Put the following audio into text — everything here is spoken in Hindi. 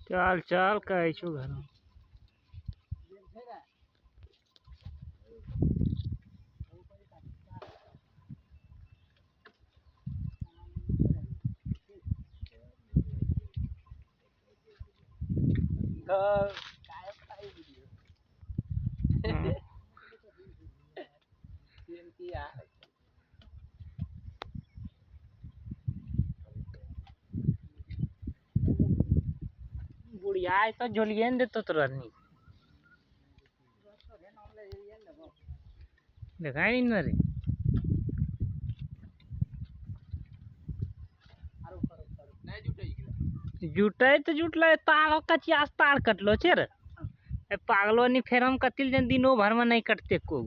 चल चल कहे छु घर बुढ़िया तो झोलिए दे तो रहनी देखा नहीं ना रे जुटे तो जुटल तार कचिया तार कटलो छे रे पागलो नहीं फेर हम कतिल जन दिनों भर में नहीं कटते को